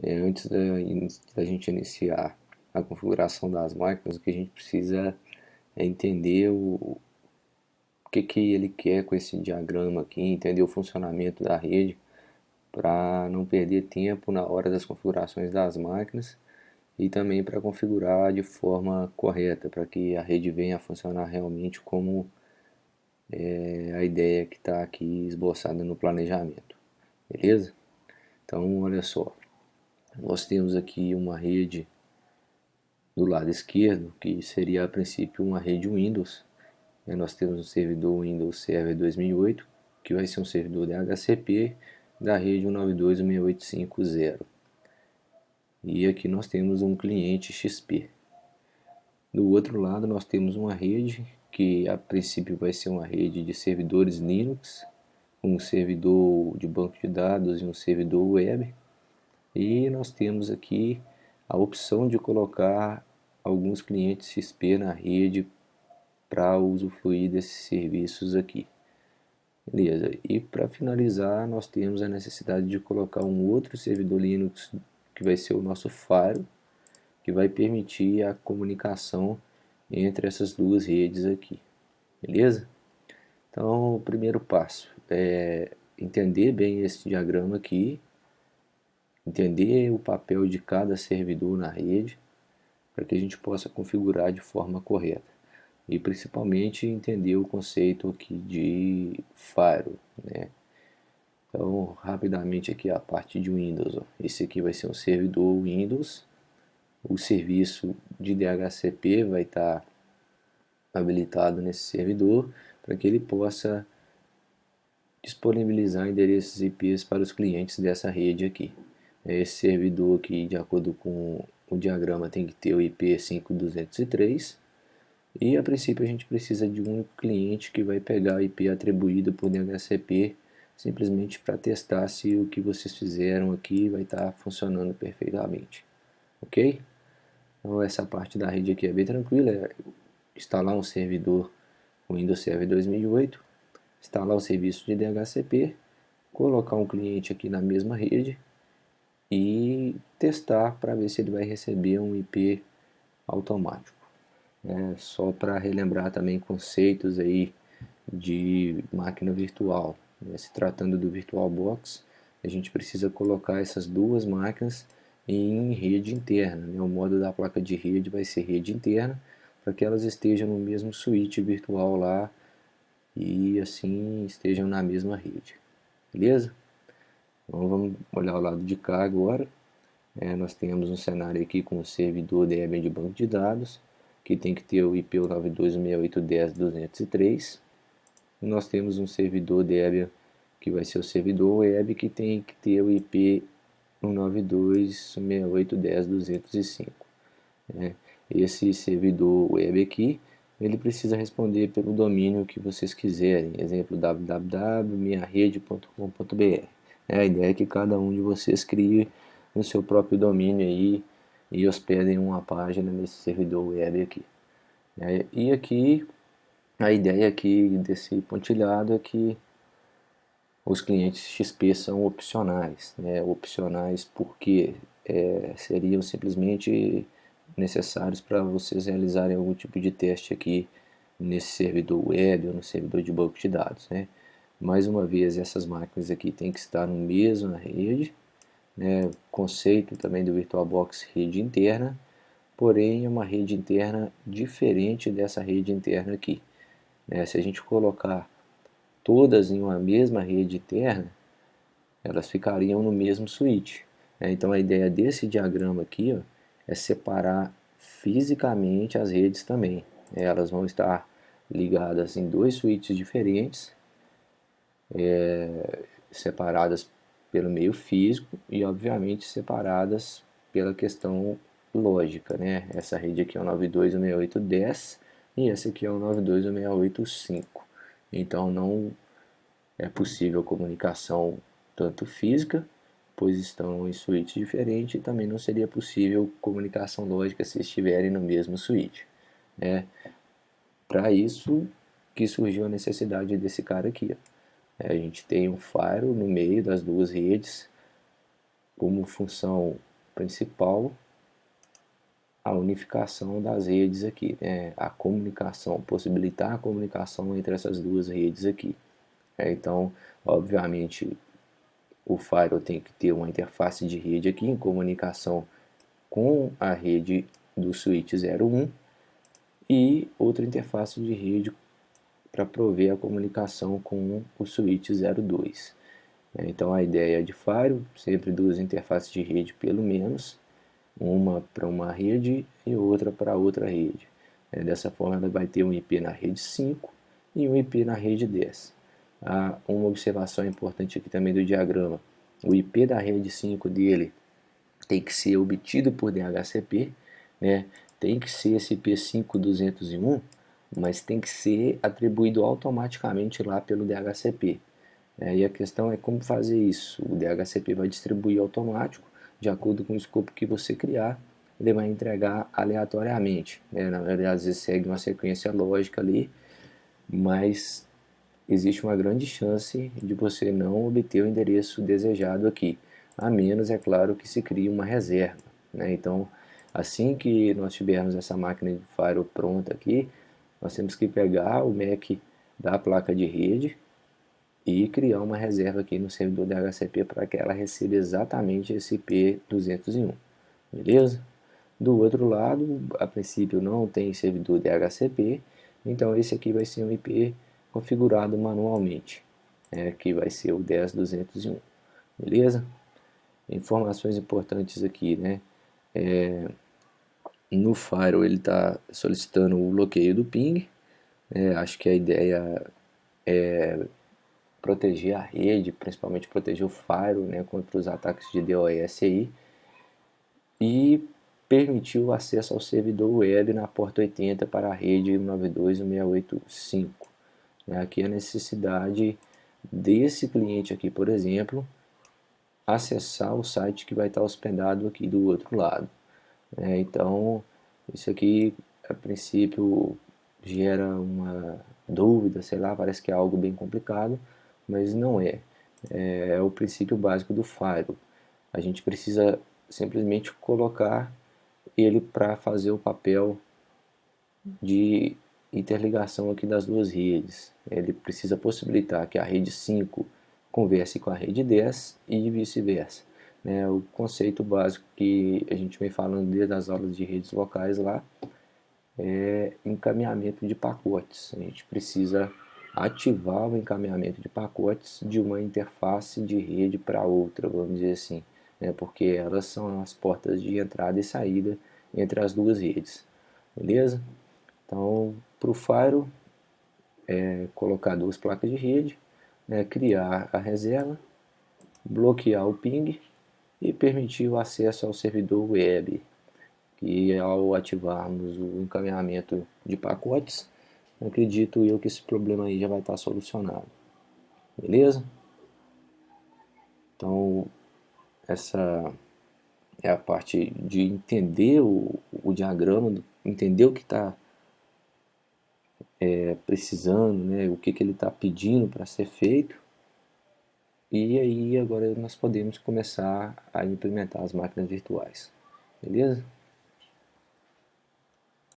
Antes da gente iniciar a configuração das máquinas, o que a gente precisa é entender o que ele quer com esse diagrama aqui, entender o funcionamento da rede, para não perder tempo na hora das configurações das máquinas e também para configurar de forma correta, para que a rede venha a funcionar realmente como a ideia que está aqui esboçada no planejamento. Beleza? Então, olha só, nós temos aqui uma rede do lado esquerdo, que seria a princípio uma rede Windows. Nós temos um servidor Windows Server 2008, que vai ser um servidor DHCP da rede 192.168.5.0. E aqui nós temos um cliente XP. Do outro lado nós temos uma rede que a princípio vai ser uma rede de servidores Linux, um servidor de banco de dados e um servidor web. E nós temos aqui a opção de colocar alguns clientes XP na rede para usufruir desses serviços aqui. Beleza, e para finalizar nós temos a necessidade de colocar um outro servidor Linux que vai ser o nosso Faro, que vai permitir a comunicação entre essas duas redes aqui. Beleza? Então o primeiro passo é entender bem esse diagrama aqui, entender o papel de cada servidor na rede, para que a gente possa configurar de forma correta. E principalmente entender o conceito aqui de Faro, né? Então, rapidamente aqui a parte de Windows, ó. Esse aqui vai ser um servidor Windows, o serviço de DHCP vai estar habilitado nesse servidor para que ele possa disponibilizar endereços IPs para os clientes dessa rede aqui. Esse servidor aqui, de acordo com o diagrama, tem que ter o IP 5203 e a princípio a gente precisa de um cliente que vai pegar o IP atribuído por DHCP simplesmente para testar se o que vocês fizeram aqui vai estar funcionando perfeitamente. Ok? Então essa parte da rede aqui é bem tranquila, é instalar um servidor Windows Server 2008, instalar o serviço de DHCP, colocar um cliente aqui na mesma rede e testar para ver se ele vai receber um IP automático. Só para relembrar também conceitos aí de máquina virtual. Se tratando do VirtualBox, a gente precisa colocar essas duas máquinas em rede interna. O modo da placa de rede vai ser rede interna, para que elas estejam no mesmo switch virtual lá e assim estejam na mesma rede. Beleza? Então vamos olhar o lado de cá agora. Nós temos um cenário aqui com o servidor Debian de banco de dados, que tem que ter o IP 92.168.10.203. Nós temos um servidor Debian que vai ser o servidor web, que tem que ter o IP 192.168.10.205. Esse servidor web aqui, ele precisa responder pelo domínio que vocês quiserem, exemplo www.minharede.com.br. A ideia é que cada um de vocês crie no seu próprio domínio aí e hospedem uma página nesse servidor web aqui. E aqui a ideia aqui desse pontilhado é que os clientes XP são opcionais, opcionais porque seriam simplesmente necessários para vocês realizarem algum tipo de teste aqui nesse servidor web ou no servidor de banco de dados. Mais uma vez, essas máquinas aqui têm que estar no mesma rede, conceito também do VirtualBox rede interna, porém é uma rede interna diferente dessa rede interna aqui. Se a gente colocar todas em uma mesma rede interna, elas ficariam no mesmo switch. Então a ideia desse diagrama aqui, ó, é separar fisicamente as redes também. Elas vão estar ligadas em dois switches diferentes, separadas pelo meio físico e obviamente separadas pela questão lógica. Essa rede aqui é o 92.168.10 e essa aqui é o 92.168.5. Então não é possível comunicação tanto física, pois estão em switch diferente, e também não seria possível comunicação lógica se estiverem no mesmo switch. Para isso que surgiu a necessidade desse cara aqui. A gente tem um faro no meio das duas redes, como função principal a unificação das redes aqui, né? A comunicação, possibilitar a comunicação entre essas duas redes aqui. Então, obviamente, o Firewall tem que ter uma interface de rede aqui em comunicação com a rede do switch 01 e outra interface de rede para prover a comunicação com o switch 02. Então a ideia de Firewall, sempre duas interfaces de rede pelo menos, uma para uma rede e outra para outra rede. Dessa forma ela vai ter um IP na rede 5 e um IP na rede 10. Uma observação importante aqui também do diagrama, o IP da rede 5 dele tem que ser obtido por DHCP, né? Tem que ser esse IP5201, mas tem que ser atribuído automaticamente lá pelo DHCP. E a questão é como fazer isso. O DHCP vai distribuir automático, de acordo com o escopo que você criar, ele vai entregar aleatoriamente. Na verdade, às vezes segue uma sequência lógica ali, mas existe uma grande chance de você não obter o endereço desejado aqui, a menos, é claro, que se crie uma reserva. Então, assim que nós tivermos essa máquina de Firewall pronta aqui, nós temos que pegar o MAC da placa de rede e criar uma reserva aqui no servidor DHCP para que ela receba exatamente esse IP 201, beleza? Do outro lado, a princípio não tem servidor DHCP, então esse aqui vai ser um IP configurado manualmente, que vai ser o 10201, beleza? Informações importantes aqui, né? No Firewall ele está solicitando o bloqueio do ping, acho que a ideia é proteger a rede, principalmente proteger o Firewall, né, contra os ataques de DOS aí, e permitir o acesso ao servidor web na porta 80 para a rede 192.168.5. Aqui a necessidade desse cliente aqui, por exemplo, acessar o site que vai estar hospedado aqui do outro lado. Então, isso aqui, a princípio, gera uma dúvida, sei lá, parece que é algo bem complicado, mas não é. É o princípio básico do Firewall. A gente precisa simplesmente colocar ele para fazer o papel de interligação aqui das duas redes. Ele precisa possibilitar que a rede 5 converse com a rede 10 e vice-versa. O conceito básico que a gente vem falando desde as aulas de redes locais lá é encaminhamento de pacotes. A gente precisa ativar o encaminhamento de pacotes de uma interface de rede para outra, vamos dizer assim, porque elas são as portas de entrada e saída entre as duas redes, beleza? Então, para o Firewall, colocar duas placas de rede, criar a reserva, bloquear o ping e permitir o acesso ao servidor web, que ao ativarmos o encaminhamento de pacotes, acredito eu que esse problema aí já vai estar solucionado, beleza? Então, essa é a parte de entender o diagrama, entender o que está precisando, né, o que ele está pedindo para ser feito, e aí agora nós podemos começar a implementar as máquinas virtuais, beleza?